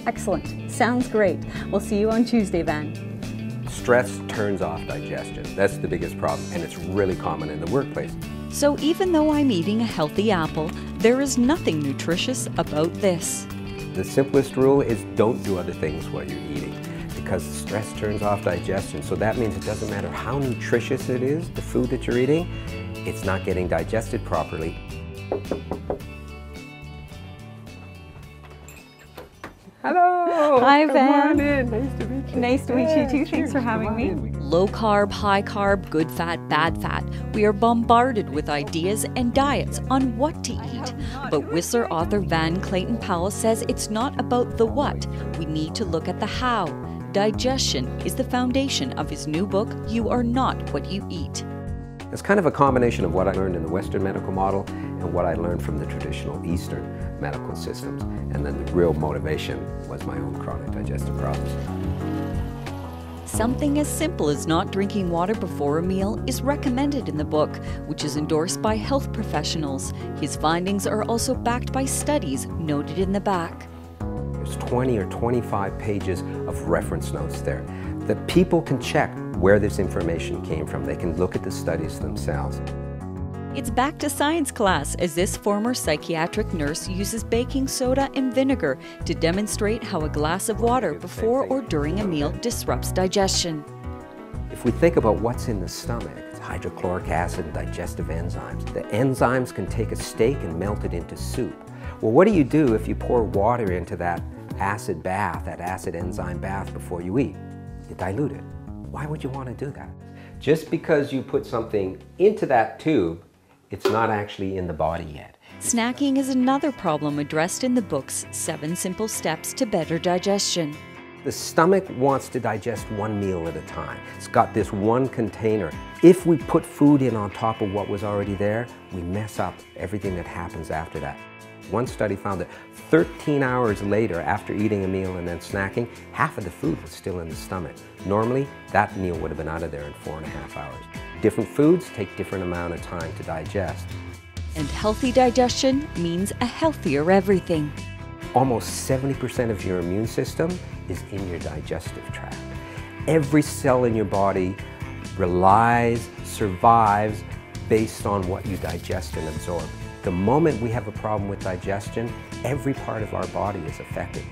Excellent. Sounds great. We'll see you on Tuesday, Van. Stress turns off digestion. That's the biggest problem, and it's really common in the workplace. So even though I'm eating a healthy apple, there is nothing nutritious about this. The simplest rule is don't do other things while you're eating, because stress turns off digestion. So that means it doesn't matter how nutritious it is, the food that you're eating, it's not getting digested properly. Hello! Hi, Van. Come on in. Nice to meet you. Nice to meet you too. Thanks for having me. Low carb, high carb, good fat, bad fat. We are bombarded with ideas and diets on what to eat. But Whistler author Van Clayton Powell says it's not about the what. We need to look at the how. Digestion is the foundation of his new book, You Are Not What You Eat. It's kind of a combination of what I learned in the Western medical model and what I learned from the traditional Eastern medical systems. And then the real motivation was my own chronic digestive problems. Something as simple as not drinking water before a meal is recommended in the book, which is endorsed by health professionals. His findings are also backed by studies noted in the back. There's 20 or 25 pages of reference notes there that people can check where this information came from. They can look at the studies themselves. It's back to science class as this former psychiatric nurse uses baking soda and vinegar to demonstrate how a glass of water before or during a meal disrupts digestion. If we think about what's in the stomach, it's hydrochloric acid and digestive enzymes. The enzymes can take a steak and melt it into soup. Well, what do you do if you pour water into that acid bath, that acid enzyme bath before you eat? You dilute it. Why would you want to do that? Just because you put something into that tube, it's not actually in the body yet. Snacking is another problem addressed in the book's 7 Simple Steps to Better Digestion. The stomach wants to digest one meal at a time. It's got this one container. If we put food in on top of what was already there, we mess up everything that happens after that. One study found that 13 hours later, after eating a meal and then snacking, half of the food was still in the stomach. Normally, that meal would have been out of there in 4.5 hours. Different foods take different amount of time to digest. And healthy digestion means a healthier everything. Almost 70% of your immune system is in your digestive tract. Every cell in your body relies, survives based on what you digest and absorb. The moment we have a problem with digestion, every part of our body is affected.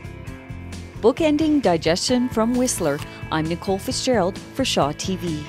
Bookending Digestion from Whistler, I'm Nicole Fitzgerald for Shaw TV.